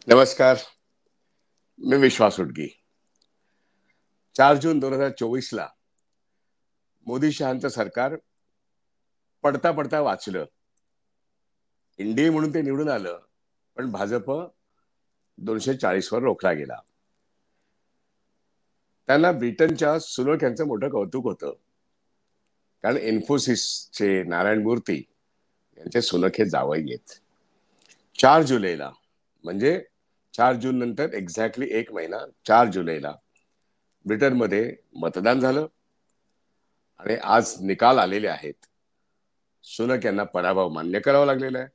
नमस्कार. मी विश्वास उडगी. 4 जून 2024ला मोदी शहांचं सरकार पडता पडता वाचलं. एनडीए म्हणून ते निवडून आलं, पण भाजप 240 वर रोखला गेला. त्यांना ब्रिटनच्या सुनक यांचं मोठं कौतुक होतं, कारण इन्फोसिसचे नारायण मूर्ती यांचे सुनक हे जावई आहेत. 4 जुलैला म्हणजे 4 जून नंतर एक्झॅक्टली 1 महिना 4 जुलैला ब्रिटनमध्ये मतदान झालं आणि आज निकाल आलेले आहेत. सुनक यांना पराभव मान्य करावा लागलेला आहे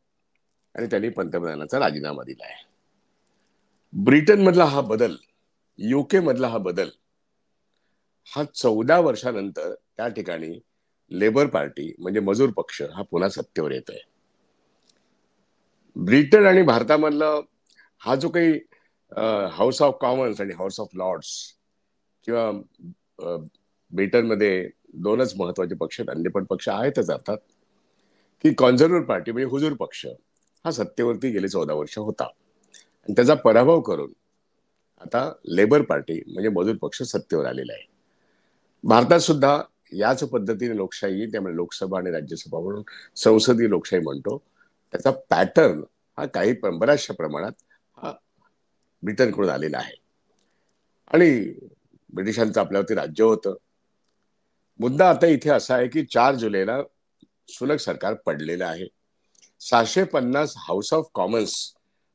आणि त्यांनी पंतप्रधानाचा राजीनामा दिला आहे. ब्रिटन मधला हा बदल, युके मधला हा बदल, हा 14 वर्षानंतर त्या ठिकाणी लेबर पार्टी म्हणजे मजूर पक्ष हा पुन्हा सत्तेवर येतोय. ब्रिटन आणि भारतामधला हा जो काही हाऊस ऑफ कॉमन्स आणि हाऊस ऑफ लॉर्ड्स किंवा ब्रिटनमध्ये दोनच महत्वाचे पक्ष आहेत, अन्य पण पक्ष आहेतच अर्थात, की कॉन्झर्वेटिव्ह पार्टी म्हणजे हुजूर पक्ष हा सत्तेवरती गेले 14 वर्ष होता आणि त्याचा पराभव करून आता लेबर पार्टी म्हणजे मजूर पक्ष सत्तेवर आलेला आहे. भारतात सुद्धा याच पद्धतीने लोकशाही, त्यामुळे लोकसभा आणि राज्यसभा म्हणून संसदीय लोकशाही म्हणतो, त्याचा पॅटर्न हा काही बऱ्याचशा प्रमाणात हा ब्रिटनकडून आलेला आहे. आणि ब्रिटिशांचं आपल्यावरती राज्य होतं. मुद्दा आता इथे असा आहे की 4 जुलैला सुनक सरकार पडलेलं आहे. 750 हाऊस ऑफ कॉमन्स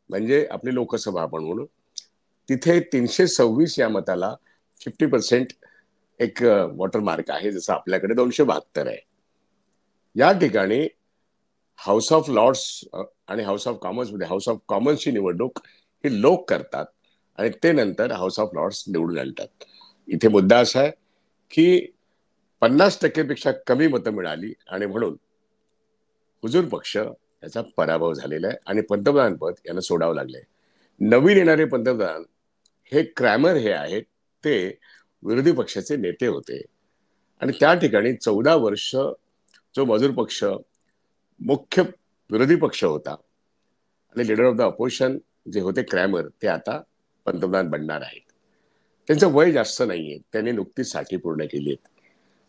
म्हणजे आपली लोकसभा आपण म्हणू, तिथे 326 या मताला 50% एक वॉटरमार्क आहे, जसं आपल्याकडे 272 आहे. या ठिकाणी हाऊस ऑफ लॉर्ड्स आणि हाऊस ऑफ कॉमन्स मध्ये हाऊस ऑफ कॉमन्सची निवडणूक ही लोक करतात आणि ते नंतर हाऊस ऑफ लॉर्ड्स निवडून आणतात. इथे मुद्दा असा आहे की 50% पेक्षा कमी मतं मिळाली आणि म्हणून हुजूर पक्ष याचा पराभव झालेला आहे आणि पंतप्रधान पद यांना सोडावं लागलंय. नवीन येणारे पंतप्रधान हे क्रॅमर हे आहेत, ते विरोधी पक्षाचे नेते होते आणि त्या ठिकाणी 14 वर्ष जो मजूर पक्ष मुख्य विरोधी पक्ष होता आणि लीडर ऑफ द अपोजिशन जे होते क्रॅमर, ते आता पंतप्रधान बनणार आहेत. त्यांचं वय जास्त नाहीये, त्यांनी नुकतीच 60 पूर्ण केली आहेत.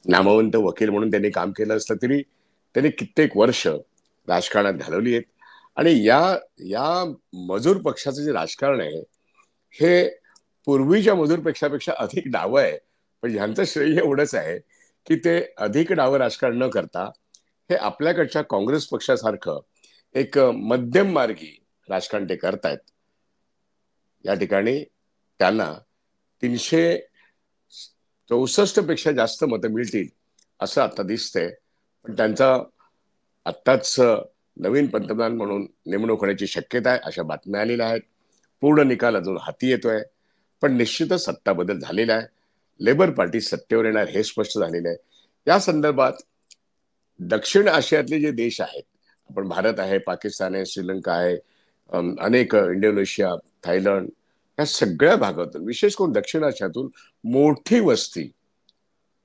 नामवंत वकील म्हणून त्यांनी काम केलं असलं तरी त्यांनी कित्येक वर्ष राजकारणात घालवली आहेत आणि या या मजूर पक्षाचं जे राजकारण आहे हे पूर्वीच्या मजूर पक्षापेक्षा अधिक डावं आहे. पण ह्यांचं श्रेय एवढंच आहे की ते अधिक डावं राजकारण न करता हे आपल्याकडच्या काँग्रेस पक्षासारखं एक मध्यम मार्गी राजकारण ते करतायत. या ठिकाणी त्यांना 364 पेक्षा जास्त मतं मिळतील असं आता दिसतंय. पण त्यांचा आत्ताच नवीन पंतप्रधान म्हणून नेमणूक होण्याची शक्यता आहे अशा बातम्या आलेल्या आहेत. पूर्ण निकाल अजून हाती येतोय, पण निश्चितच सत्ता बदल झालेला आहे. लेबर पार्टी सत्तेवर येणार हे स्पष्ट झालेलं आहे. या संदर्भात दक्षिण आशियातले जे देश आहेत, आपण भारत आहे, पाकिस्तान आहे, श्रीलंका आहे, अनेक इंडोनेशिया, थायलंड, या सगळ्या भागातून, विशेष करून दक्षिण आशियातून मोठी वस्ती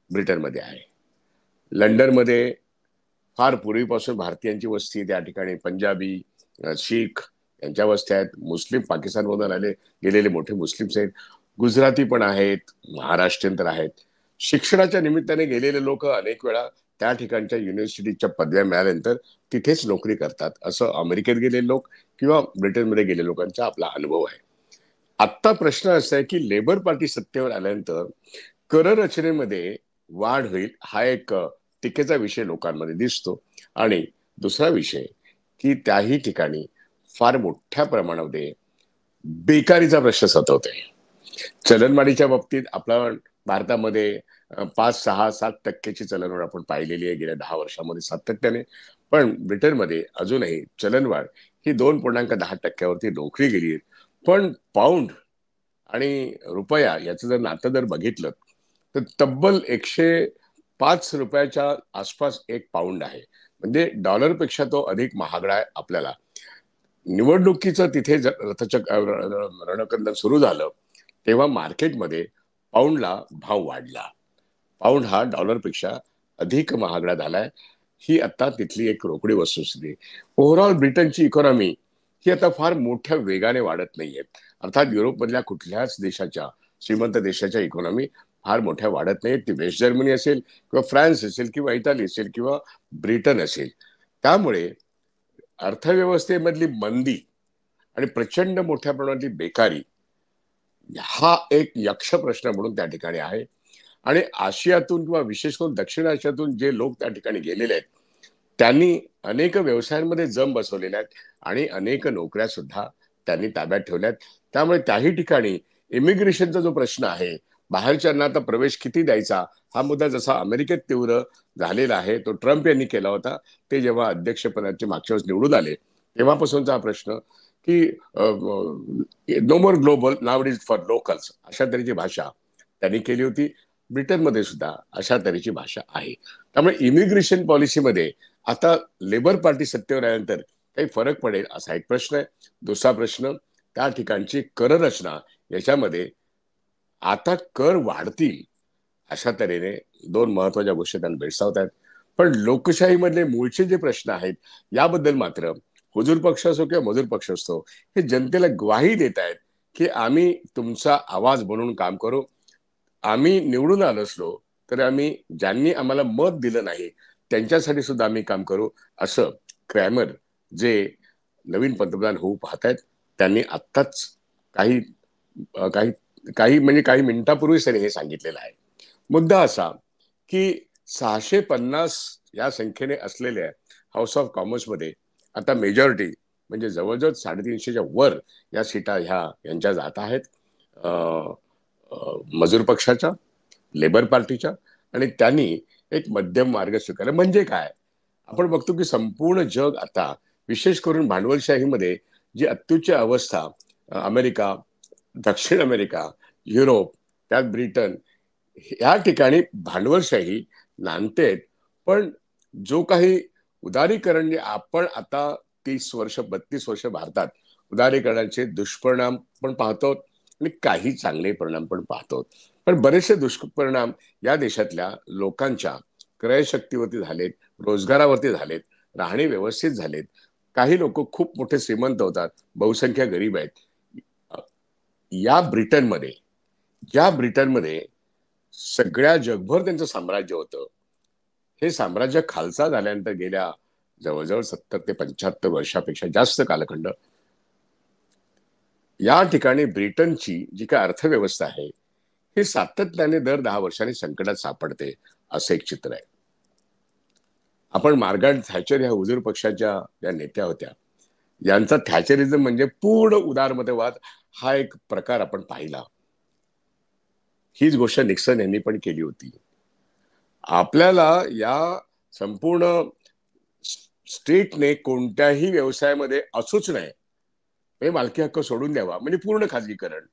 ब्रिटनमध्ये आहे. लंडनमध्ये फार पूर्वीपासून भारतीयांची वस्ती आहे. त्या ठिकाणी पंजाबी, शीख यांच्या वस्त्या आहेत. मुस्लिम पाकिस्तानमधून गेलेले मोठे मुस्लिम्स आहेत. गुजराती पण आहेत, महाराष्ट्रीयन तर आहेत. शिक्षणाच्या निमित्ताने गेलेले लोक अनेक वेळा त्या ठिकाणच्या युनिव्हर्सिटीच्या पदव्या मिळाल्यानंतर तिथेच नोकरी करतात, असं अमेरिकेत गेलेले लोक किंवा ब्रिटनमध्ये गेलेल्या लोकांचा आपला अनुभव आहे. आत्ता प्रश्न असा आहे की लेबर पार्टी सत्तेवर आल्यानंतर कर रचनेमध्ये वाढ होईल, हा एक टीकेचा विषय लोकांमध्ये दिसतो. आणि दुसरा विषय की त्याही ठिकाणी फार मोठ्या प्रमाणामध्ये बेकारीचा प्रश्न सतवतोय. चलनवाढीच्या बाबतीत आपला भारतामध्ये 5, 6, 7% चलनवाढ आपण पाहिलेली आहे गेल्या 10 वर्षामध्ये सातत्याने. पण ब्रिटनमध्ये अजूनही चलनवाढ ही 2.10% नोकरी गेली आहे. पण पाऊंड आणि रुपया याचं जर नातं जर बघितलं तर तब्बल 105 रुपयाच्या आसपास एक पाऊंड आहे. म्हणजे डॉलरपेक्षा तो अधिक महागडा आहे आपल्याला. निवडणुकीचं तिथे रणकंदन सुरू झालं तेव्हा मार्केटमध्ये पाऊंडला भाव वाढला. पाऊंड हा डॉलरपेक्षा अधिक महागडा झालाय. ही आता तिथली एक रोकडी वस्तुस्थिती. ओव्हरऑल ब्रिटनची इकॉनॉमी ही आता फार मोठ्या वेगाने वाढत नाहीयेत. अर्थात युरोपमधल्या कुठल्याच देशाच्या, श्रीमंत देशाच्या इकॉनॉमी फार मोठ्या वाढत नाहीत. ती वेस्ट जर्मनी असेल किंवा फ्रान्स असेल किंवा इटाली असेल किंवा ब्रिटन असेल. त्यामुळे अर्थव्यवस्थेमधली मंदी आणि प्रचंड मोठ्या प्रमाणातली बेकारी हा एक यक्ष प्रश्न म्हणून त्या ठिकाणी आहे. आणि आशियातून किंवा विशेष करून दक्षिण आशियातून जे लोक त्या ठिकाणी गेलेले आहेत त्यांनी अनेक व्यवसायांमध्ये जम बसवलेल्या आहेत आणि अनेक नोकऱ्या सुद्धा त्यांनी ताब्यात ठेवल्यात. त्यामुळे त्याही ठिकाणी इमिग्रेशनचा जो प्रश्न आहे, बाहेरच्यांना आता प्रवेश किती द्यायचा, हा मुद्दा जसा अमेरिकेत तीव्र झालेला आहे, तो ट्रम्प यांनी केला होता. ते जेव्हा अध्यक्षपदाचे मागच्या वेळेस निवडून आले तेव्हापासूनचा हा प्रश्न की no more global now it is for locals, अशा तऱ्हेची भाषा त्यांनी केली होती. ब्रिटनमध्ये सुद्धा अशा तऱ्हेची भाषा आहे. त्यामुळे इमिग्रेशन पॉलिसीमध्ये आता लेबर पार्टी सत्तेवर आल्यानंतर काही फरक पडेल असा एक प्रश्न आहे. दुसरा प्रश्न, त्या ठिकाणची कर रचना, याच्यामध्ये आता कर वाढतील अशा तऱ्हेने दोन महत्वाच्या गोष्टी त्यांना भेडसावत आहेत. पण लोकशाहीमधले मूळचे जे प्रश्न आहेत याबद्दल मात्र हुजूर पक्ष असो किंवा मजूर पक्ष असो, हे जनतेला ग्वाही देत आहेत की आम्ही तुमचा आवाज बनवून काम करू. आम्ही निवडून आलो असलो तर आम्ही ज्यांनी आम्हाला मत दिलं नाही त्यांच्यासाठी सुद्धा आम्ही काम करू, असं क्रॅमर जे नवीन पंतप्रधान होऊ पाहत आहेत त्यांनी आत्ताच काही काही काही म्हणजे काही मिनिटापूर्वीच त्यांनी हे सांगितलेलं आहे. मुद्दा असा की 650 या संख्येने असलेल्या हाऊस ऑफ कॉमर्स मध्ये आता मेजॉरिटी म्हणजे जवळजवळ 350च्या वर या सीटा यांच्या जात आहेत मजूर पक्षाच्या, लेबर पार्टीच्या. आणि त्यांनी एक मध्यम मार्ग स्वीकारला. म्हणजे काय, आपण बघतो की संपूर्ण जग आता विशेष करून भांडवलशाहीमध्ये जी अत्युच्च अवस्था अमेरिका, दक्षिण अमेरिका, युरोप, त्यात ब्रिटन या ठिकाणी भांडवलशाही नांदते. पण जो काही उदारीकरण जे आपण आता 30 वर्ष 32 वर्ष भारतात उदारीकरणाचे दुष्परिणाम पण पाहतो आणि काही चांगले परिणाम पण पाहतो. पण बरेचसे दुष्परिणाम या देशातल्या लोकांच्या क्रयशक्तीवरती झालेत, रोजगारावरती झालेत, राहणे व्यवस्थित झालेत. काही लोक खूप मोठे श्रीमंत होतात, बहुसंख्य गरीब आहेत. या ब्रिटनमध्ये सगळ्या जगभर त्यांचं साम्राज्य होतं. हे साम्राज्य खालसा झाल्यानंतर गेल्या जवळजवळ 70 ते 75 वर्षापेक्षा जास्त कालखंड या ठिकाणी ब्रिटनची जी काय अर्थव्यवस्था आहे हे सातत्याने दर 10 वर्षांनी संकटात सापडते, असं एक चित्र आहे. आपण मार्गारेट थॅचर ह्या हुजूर पक्षाच्या ज्या नेत्या होत्या, यांचा थॅचरिझम म्हणजे पूर्ण उदारमतवाद हा एक प्रकार आपण पाहिला. हीच गोष्ट निक्सन यांनी पण केली होती. आपल्याला या संपूर्ण स्टेटने कोणत्याही व्यवसायामध्ये असूच नाही, हे मालकी हक्क सोडून द्यावा, म्हणजे पूर्ण खाजगीकरण,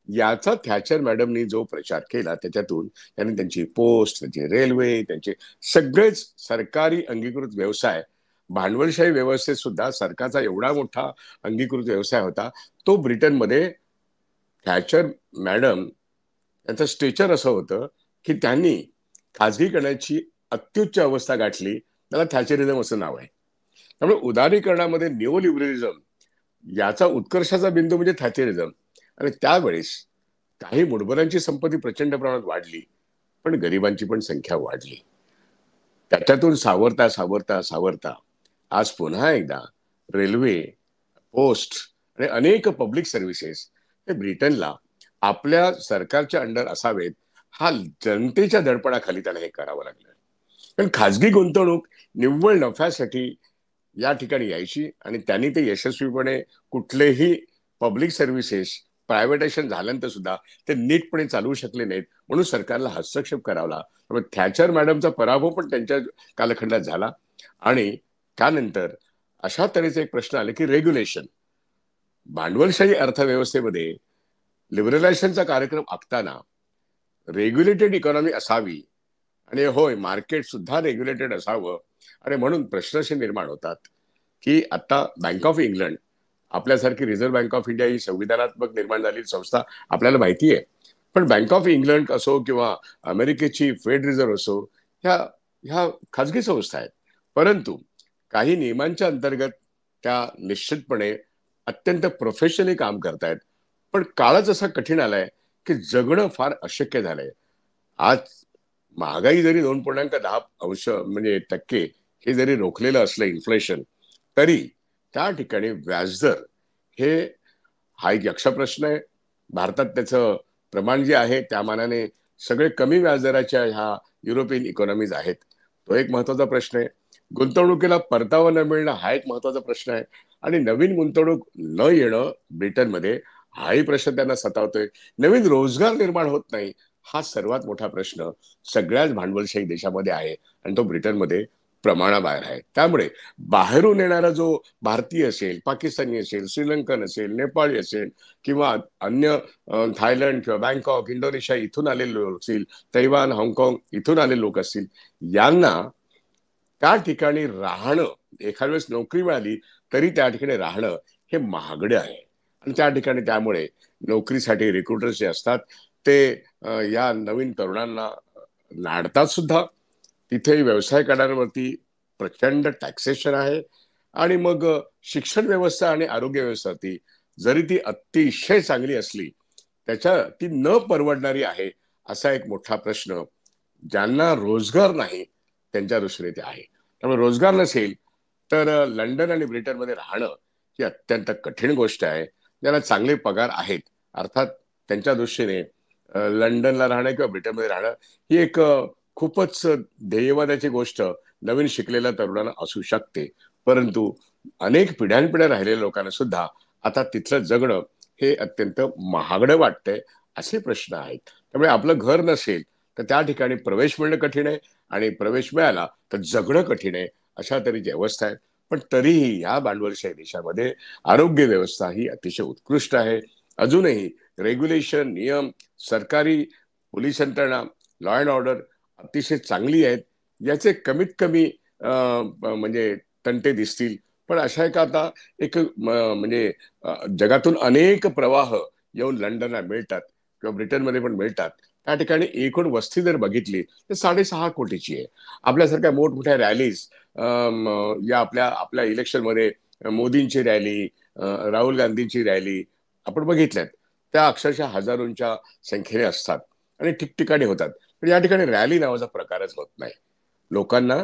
याचा थॅचर मॅडमनी जो प्रचार केला त्याच्यातून त्यांनी त्यांची पोस्ट, त्यांची रेल्वे, त्यांचे सगळेच सरकारी अंगीकृत व्यवसाय, भांडवलशाही व्यवस्थेत सुद्धा सरकारचा एवढा मोठा अंगीकृत व्यवसाय होता, तो ब्रिटनमध्ये थॅचर मॅडम यांचं स्टेचर असं होतं की त्यांनी खाजगीकरणाची अत्युच्च अवस्था गाठली. त्याला थॅचरिझम असं नाव आहे. त्यामुळे उदारीकरणामध्ये निओ लिबरलिझम याचा उत्कर्षाचा बिंदू म्हणजे थॅचरिझम. आणि त्यावेळेस काही मुठभरांची संपत्ती प्रचंड प्रमाणात वाढली, पण गरिबांची पण संख्या वाढली. त्याच्यातून सावरता सावरता सावरता आज पुन्हा एकदा रेल्वे, पोस्ट आणि अनेक पब्लिक सर्व्हिसेस हे ब्रिटनला आपल्या सरकारच्या अंडर असावेत, हा जनतेच्या दडपणाखाली त्याला हे करावं लागलं. पण खाजगी गुंतवणूक निव्वळ नफ्यासाठी या ठिकाणी यायची आणि त्यांनी ते यशस्वीपणे कुठलेही पब्लिक सर्व्हिसेस प्रायव्हेटायझेशन झाल्यानंतर सुद्धा ते नीटपणे चालवू शकले नाहीत, म्हणून सरकारला हस्तक्षेप करावला. थॅचर मॅडमचा पराभव पण त्यांच्या कालखंडात झाला. आणि त्यानंतर अशा तऱ्हेचे एक प्रश्न आले की रेग्युलेशन. भांडवलशाही अर्थव्यवस्थेमध्ये लिबरलायझेशनचा कार्यक्रम आखताना रेग्युलेटेड इकॉनॉमी असावी आणि होय मार्केट सुद्धा रेग्युलेटेड असावं. आणि म्हणून प्रश्न असे निर्माण होतात की आता बँक ऑफ इंग्लंड आपल्यासारखी रिझर्व्ह बँक ऑफ इंडिया ही संविधानात्मक निर्माण झालेली संस्था आपल्याला माहिती आहे. पण बँक ऑफ इंग्लंड असो किंवा अमेरिकेची फेड रिझर्व्ह असो, ह्या ह्या खाजगी संस्था आहेत, परंतु काही नियमांच्या अंतर्गत त्या निश्चितपणे अत्यंत प्रोफेशनली काम करतायत. पण काळच असा कठीण आलाय की जगणं फार अशक्य झालंय. आज महागाई जरी 2.10 म्हणजे टक्के हे जरी रोखलेलं असलं इन्फ्लेशन, तरी त्या ठिकाणी व्याजदर हे हा एक यक्ष प्रश्न आहे. भारतात त्याचं प्रमाण जे आहे त्या मानाने सगळे कमी व्याजदराच्या ह्या युरोपियन इकॉनॉमीज आहेत. तो एक महत्वाचा प्रश्न आहे. गुंतवणुकीला परतावा न मिळणं हा एक महत्वाचा प्रश्न आहे. आणि नवीन गुंतवणूक न येणं ब्रिटनमध्ये हाही प्रश्न त्यांना सतावतोय. नवीन रोजगार निर्माण होत नाही हा सर्वात मोठा प्रश्न सगळ्याच भांडवलशाही देशामध्ये आहे आणि तो ब्रिटनमध्ये प्रमाणाबाहेर आहे. त्यामुळे बाहेरून येणारा जो भारतीय असेल, पाकिस्तानी असेल, श्रीलंकन असेल, नेपाळी असेल किंवा अन्य थायलंड किंवा बँकॉक, इंडोनेशिया इथून आलेले लोक असतील, तैवान, हाँगकाँग इथून आलेले लोक असतील, यांना त्या ठिकाणी राहणं, एखाद्या वेळेस नोकरी मिळाली तरी त्या ठिकाणी राहणं हे महागडे आहे. आणि त्या ठिकाणी त्यामुळे नोकरीसाठी रिक्रुटर्स जे असतात ते या नवीन तरुणांना नाडतात सुद्धा. तिथे व्यवसाय करणाऱ्यांवरती प्रचंड टॅक्सेशन आहे. आणि मग शिक्षण व्यवस्था आणि आरोग्य व्यवस्था ती जरी ती अतिशय चांगली असली त्याच्या ती न परवडणारी आहे असा एक मोठा प्रश्न ज्यांना रोजगार नाही त्यांच्या दृष्टीने ते आहे. त्यामुळे रोजगार नसेल तर लंडन आणि ब्रिटनमध्ये राहणं ही अत्यंत कठीण गोष्ट आहे. ज्यांना चांगले पगार आहेत अर्थात त्यांच्या दृष्टीने लंडनला राहणं किंवा ब्रिटनमध्ये राहणं ही एक खूपच ध्येयवादाची गोष्ट नवीन शिकलेल्या तरुणांना असू शकते. परंतु अनेक पिढ्यानपिढ्या राहिलेल्या लोकांना सुद्धा आता तिथलं जगणं हे अत्यंत महागडं वाटतंय असे प्रश्न आहेत. त्यामुळे आपलं घर नसेल तर त्या ठिकाणी प्रवेश मिळणं कठीण आहे आणि प्रवेश मिळाला तर जगणं कठीण आहे अशा तऱ्हेची अवस्था आहे. पण तरीही या भांडवलशाही देशामध्ये आरोग्य व्यवस्था ही अतिशय उत्कृष्ट आहे. अजूनही रेग्युलेशन, नियम, सरकारी पोलीस यंत्रणा, लॉ अँड ऑर्डर अतिशय चांगली आहेत. याचे कमीत कमी म्हणजे तंटे दिसतील. पण अशा एक आता एक म्हणजे जगातून अनेक प्रवाह येऊन लंडनला मिळतात किंवा ब्रिटनमध्ये पण मिळतात. त्या ठिकाणी एकूण वस्ती जर बघितली तर 6.5 कोटीची आहे. आपल्यासारख्या मोठमोठ्या रॅलीज या आपल्या आपल्या इलेक्शनमध्ये मोदींची रॅली, राहुल गांधींची रॅली आपण बघितल्यात. त्या अक्षरशः हजारोंच्या संख्येने असतात आणि ठिकठिकाणी होतात. पण या ठिकाणी रॅली नावाचा प्रकारच होत नाही. लोकांना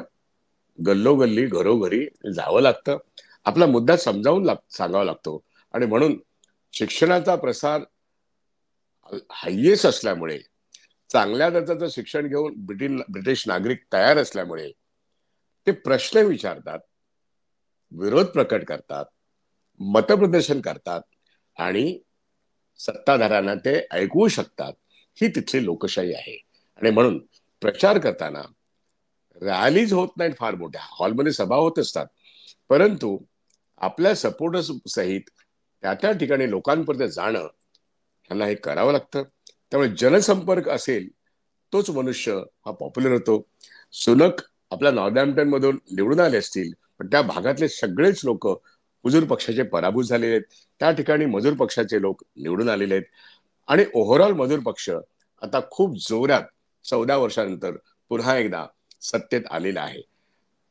गल्लोगल्ली घरोघरी जावं लागतं. आपला मुद्दा समजावून सांगावा लागतो. आणि म्हणून शिक्षणाचा प्रसार हायएस्ट असल्यामुळे चांगल्या दर्जाचं शिक्षण घेऊन ब्रिटिश नागरिक तयार असल्यामुळे ते प्रश्न विचारतात, विरोध प्रकट करतात, मतप्रदर्शन करतात आणि सत्ताधाऱ्यांना ते ऐकवू शकतात. ही तिथली लोकशाही आहे. आणि म्हणून प्रचार करताना रॅलीज होत नाहीत फार मोठ्या, हॉलमध्ये सभा होत असतात, परंतु आपल्या सपोर्टर्स सहित त्या त्या ठिकाणी लोकांपर्यंत जाणं ह्यांना हे करावं लागतं. त्यामुळे जनसंपर्क असेल तोच मनुष्य हा पॉप्युलर होतो. सुनक आपल्या नॉर्दॅम्प्टन मधून निवडून आले असतील पण त्या भागातले सगळेच लोक हुजूर पक्षाचे पराभूत झालेले आहेत. त्या ठिकाणी मजूर पक्षाचे लोक निवडून आलेले आहेत. आणि ओव्हरऑल मजूर पक्ष आता खूप जोरात 14 वर्षानंतर पुन्हा एकदा सत्तेत आलेला आहे.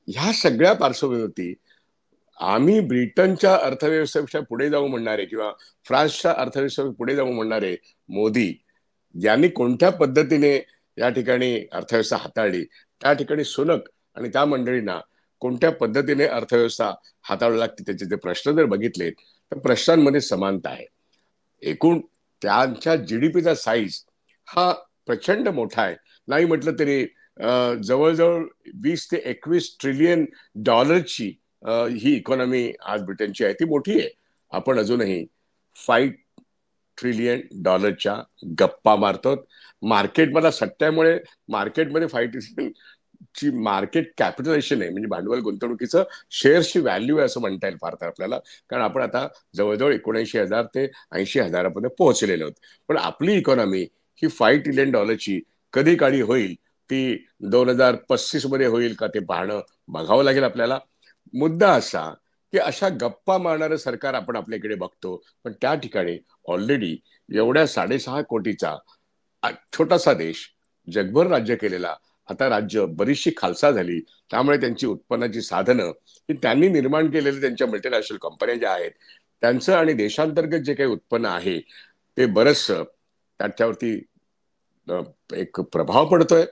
ह्या सगळ्या पार्श्वभूमीवरती आम्ही ब्रिटनच्या अर्थव्यवस्थेपेक्षा पुढे जाऊ म्हणणारे किंवा फ्रान्सच्या अर्थव्यवस्थेपेक्षा पुढे जाऊ म्हणणारे मोदी यांनी कोणत्या पद्धतीने या ठिकाणी अर्थव्यवस्था हाताळली, त्या ठिकाणी सुनक आणि त्या मंडळींना कोणत्या पद्धतीने अर्थव्यवस्था हाताळावी लागते त्याचे ते प्रश्न जर बघितले तर प्रश्नांमध्ये समानता आहे. एकूण त्यांच्या जीडीपीचा साईज हा प्रचंड मोठा आहे. नाही म्हटलं तरी जवळजवळ 20 ते 21 ट्रिलियन डॉलरची ही इकॉनॉमी आज ब्रिटनची आहे. ती मोठी आहे. आपण अजूनही 5 ट्रिलियन डॉलरच्या गप्पा मारतो. मार्केटमध्ये सट्ट्यामुळे मार्केटमध्ये 5 ट्रिलियन ची मार्केट कॅपिटलायझेशन आहे, म्हणजे भांडवल गुंतवणुकीचं शेअर्सची व्हॅल्यू आहे असं म्हणता येईल फार तर आपल्याला. कारण आपण आता जवळजवळ 79,000 ते 80,000 पोहोचलेलो आहोत. पण आपली इकॉनॉमी ही 5 ट्रिलियन डॉलरची कधी काळी होईल, ती 2035 मध्ये होईल का ते पाहणं बघावं लागेल आपल्याला. मुद्दा असा की अशा गप्पा मारणारं सरकार आपण आपल्याकडे बघतो, पण त्या ठिकाणी ऑलरेडी एवढ्या 6.5 कोटीचा छोटासा देश, जगभर राज्य केलेला आता राज्य बरीचशी खालसा झाली. त्यामुळे त्यांची उत्पन्नाची साधनं ही त्यांनी निर्माण केलेली त्यांच्या मल्टीनॅशनल कंपन्या ज्या आहेत त्यांचं आणि देशांतर्गत जे काही उत्पन्न आहे ते बरंचसं त्याच्यावरती एक प्रभाव पडतोय.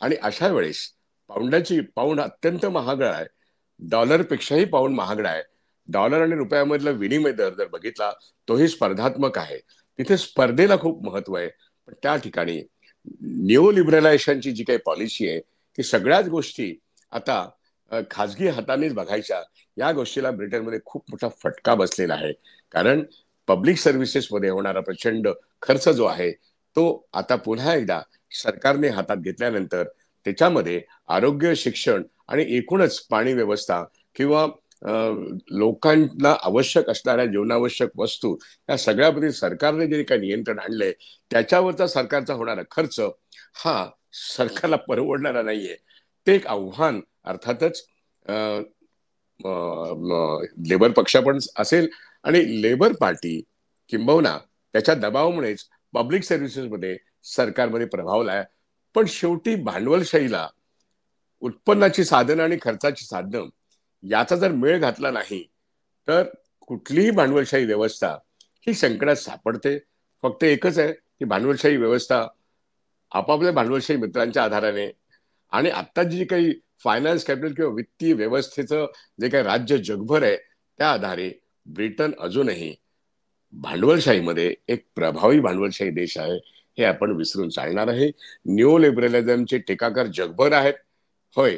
आणि अशा वेळेस पाऊंड अत्यंत महागडा आहे, डॉलरपेक्षाही पाऊंड महागडा आहे. डॉलर आणि रुपयामधला विनिमय दर जर बघितला तोही स्पर्धात्मक आहे. तिथे स्पर्धेला खूप महत्व आहे. पण त्या ठिकाणी न्यू लिबरलायझेशनची जी काही पॉलिसी आहे ती सगळ्याच गोष्टी आता खाजगी हातानेच बघायच्या, या गोष्टीला ब्रिटनमध्ये खूप मोठा फटका बसलेला आहे. कारण पब्लिक सर्व्हिसेसमध्ये होणारा प्रचंड खर्च जो आहे तो आता पुन्हा एकदा सरकारने हातात घेतल्यानंतर त्याच्यामध्ये आरोग्य, शिक्षण आणि एकूणच पाणी व्यवस्था किंवा लोकांना आवश्यक असणाऱ्या जीवनावश्यक वस्तू या सगळ्यामध्ये सरकारने जे काही नियंत्रण आणलंय त्याच्यावरचा सरकारचा होणारा खर्च हा सरकारला परवडणारा नाहीये. ते एक आव्हान अर्थातच लेबर पक्ष पण असेल आणि लेबर पार्टी किंबहुना त्याच्या दबावामुळेच पब्लिक सर्व्हिसेसमध्ये सरकारमध्ये प्रभावलाय. पण शेवटी भांडवलशाहीला उत्पन्नाची साधनं आणि खर्चाची साधनं याचा जर मेळ घातला नाही तर कुठलीही भांडवलशाही व्यवस्था ही संकटात सापडते. फक्त एकच आहे की भांडवलशाही व्यवस्था आपापल्या भांडवलशाही मित्रांच्या आधाराने आणि आता जी काही फायनान्स कॅपिटल किंवा वित्तीय व्यवस्थेचं जे काही राज्य जगभर आहे त्या आधारे ब्रिटन अजूनही भांडवलशाहीमध्ये एक प्रभावी भांडवलशाही देश आहे, हे आपण विसरून चालणार आहे. न्यू लिबरलिझमचे टीकाकार जगभर आहेत, होय,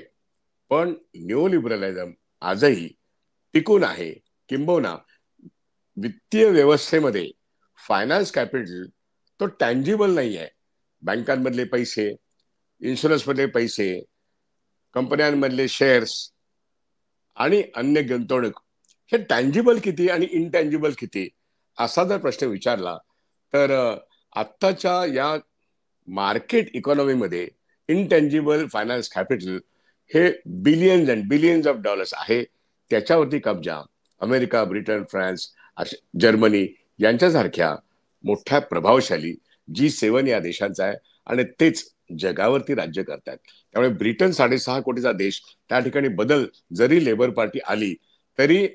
पण न्यू लिबरलिझम आजही टिकून आहे. किंबहुना वित्तीय व्यवस्थेमध्ये फायनान्स कॅपिटल तो टँजिबल नाही आहे. बँकांमधले पैसे, इन्शुरन्समधले पैसे, कंपन्यांमधले शेअर्स आणि अन्य गुंतवणूक हे टँजिबल किती आणि इनटँजिबल किती असा जर प्रश्न विचारला तर आत्ताच्या या मार्केट इकॉनॉमीमध्ये इनटँजिबल फायनान्स कॅपिटल हे billions and billions of dollars आहे. त्याच्यावरती कब्जा अमेरिका, ब्रिटन, फ्रान्स, जर्मनी यांच्यासारख्या मोठ्या प्रभावशाली G7 या देशांचा आहे आणि तेच जगावरती राज्य करतात. त्यामुळे ब्रिटन 6.5 कोटीचा देश, त्या ठिकाणी बदल जरी लेबर पार्टी आली तरी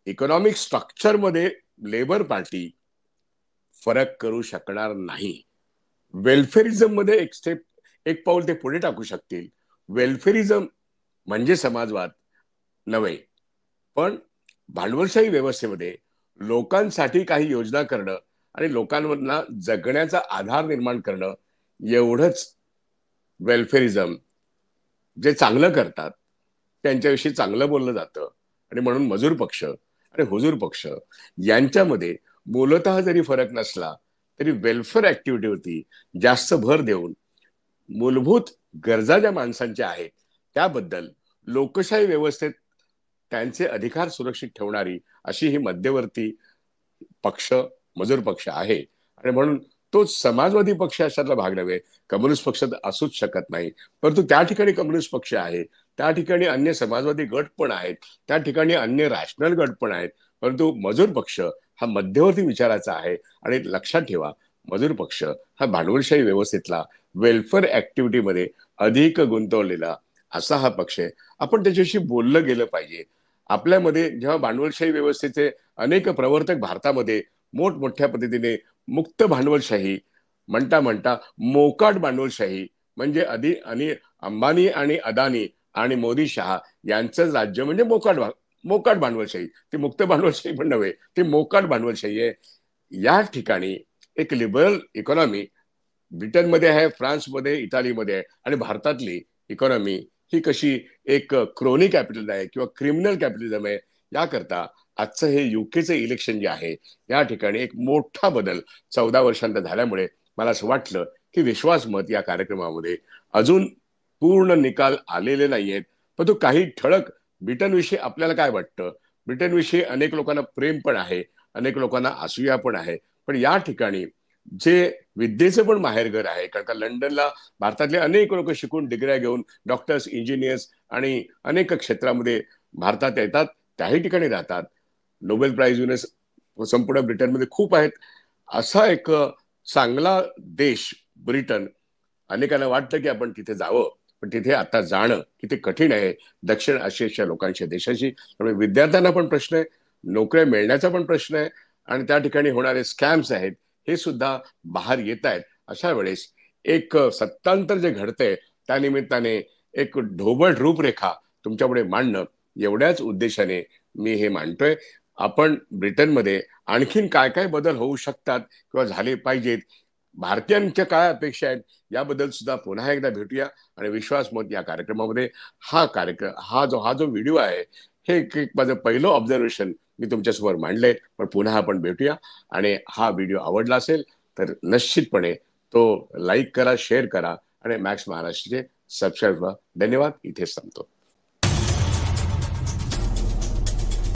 इकॉनॉमिक स्ट्रक्चरमध्ये लेबर पार्टी फरक करू शकणार नाही. वेलफेअरिझम मध्ये एक पाऊल ते पुढे टाकू शकतील. वेलफेअरिझम म्हणजे समाजवाद नव्हे, पण भांडवलशाही व्यवस्थेमध्ये लोकांसाठी काही योजना करणं आणि लोकांना जगण्याचा आधार निर्माण करणं एवढंच वेलफेअरिझम. जे चांगलं करतात त्यांच्याविषयी चांगलं बोललं जातं आणि म्हणून मजूर पक्ष आणि हुजूर पक्ष यांच्यामध्ये मूलतः जरी फरक नसला तरी वेलफेअर ऍक्टिव्हिटीवरती जास्त भर देऊन मूलभूत गरजा ज्या माणसांच्या आहेत त्याबद्दल लोकशाही व्यवस्थेत त्यांचे अधिकार सुरक्षित ठेवणारी अशी ही मध्यवर्ती पक्ष मजूर पक्ष आहे. आणि म्हणून तो समाजवादी पक्ष अशातला भाग नव्हे. कम्युनिस्ट पक्ष असूच शकत नाही, परंतु त्या ठिकाणी कम्युनिस्ट पक्ष आहे, त्या ठिकाणी अन्य समाजवादी गट पण आहेत, त्या ठिकाणी अन्य रॅशनल गट पण आहेत, परंतु मजूर पक्ष हा मध्यवर्ती विचाराचा आहे. आणि लक्षात ठेवा, मजूर पक्ष हा भांडवलशाही व्यवस्थेतला वेलफेअर ऍक्टिव्हिटीमध्ये अधिक गुंतवलेला असा हा पक्ष आहे. आपण त्याच्याशी बोललं गेलं पाहिजे. आपल्यामध्ये जेव्हा भांडवलशाही व्यवस्थेचे अनेक प्रवर्तक भारतामध्ये मोठमोठ्या पद्धतीने मुक्त भांडवलशाही म्हणता म्हणता मोकाट भांडवलशाही म्हणजे आधी आणि अंबानी आणि अदानी आणि मोदी शहा यांचं राज्य म्हणजे मोकाट भांडवलशाही. ती मुक्त भांडवलशाही पण नव्हे, ती मोकाट भांडवलशाही आहे. या ठिकाणी एक लिबरल इकॉनॉमी ब्रिटनमध्ये आहे, फ्रान्समध्ये, इटालीमध्ये आहे आणि भारतातली इकॉनॉमी ही कशी एक क्रोनी कॅपिटल आहे किंवा क्रिमिनल कॅपिटलिझम आहे. याकरता आजचं हे युकेचं इलेक्शन जे आहे या ठिकाणी एक मोठा बदल 14 वर्षांत झाल्यामुळे मला असं वाटलं की विश्वास मत या कार्यक्रमामध्ये अजून पूर्ण निकाल आलेले नाहीयेत. पण तो काही ठळक ब्रिटनविषयी आपल्याला काय वाटतं? ब्रिटनविषयी अनेक लोकांना प्रेम पण आहे, अनेक लोकांना असूया पण आहे. पण या ठिकाणी जे विद्येचं पण माहेरघर आहे, कारण का लंडनला भारतातले अनेक लोक शिकून डिग्र्या घेऊन डॉक्टर्स, इंजिनियर्स आणि अनेक क्षेत्रामध्ये भारतात येतात, त्याही ठिकाणी राहतात. नोबेल प्राइज विनर्स संपूर्ण ब्रिटनमध्ये खूप आहेत. असा एक चांगला देश ब्रिटन. अनेकांना वाटतं की आपण तिथे जावं, पण तिथे आता जाणं किती कठीण आहे दक्षिण आशियाच्या लोकांच्या देशाशी. त्यामुळे विद्यार्थ्यांना पण प्रश्न आहे, नोकऱ्या मिळण्याचा पण प्रश्न आहे आणि त्या ठिकाणी होणारे स्कॅम्स आहेत हे सुद्धा बाहेर येत आहेत. अशा वेळेस एक सत्तांतर जे घडतंय त्या निमित्ताने एक ढोबळ रूपरेखा तुमच्यापुढे मांडणं एवढ्याच उद्देशाने मी हे मांडतोय. आपण ब्रिटनमध्ये आणखीन काय काय बदल होऊ शकतात किंवा झाले पाहिजेत, भारतीयांच्या काय अपेक्षा आहेत, याबद्दल सुद्धा पुन्हा एकदा भेटूया. आणि विश्वास मत या कार्यक्रमामध्ये हा जो व्हिडिओ आहे हे एक माझं पहिलं ऑब्झर्वेशन मी तुमच्यासमोर मांडलंय. पण पुन्हा आपण भेटूया. आणि हा व्हिडिओ आवडला असेल तर निश्चितपणे तो लाईक करा, शेअर करा आणि मॅक्स महाराष्ट्राचे सबस्क्राईब व्हा. धन्यवाद. इथेच थांबतो.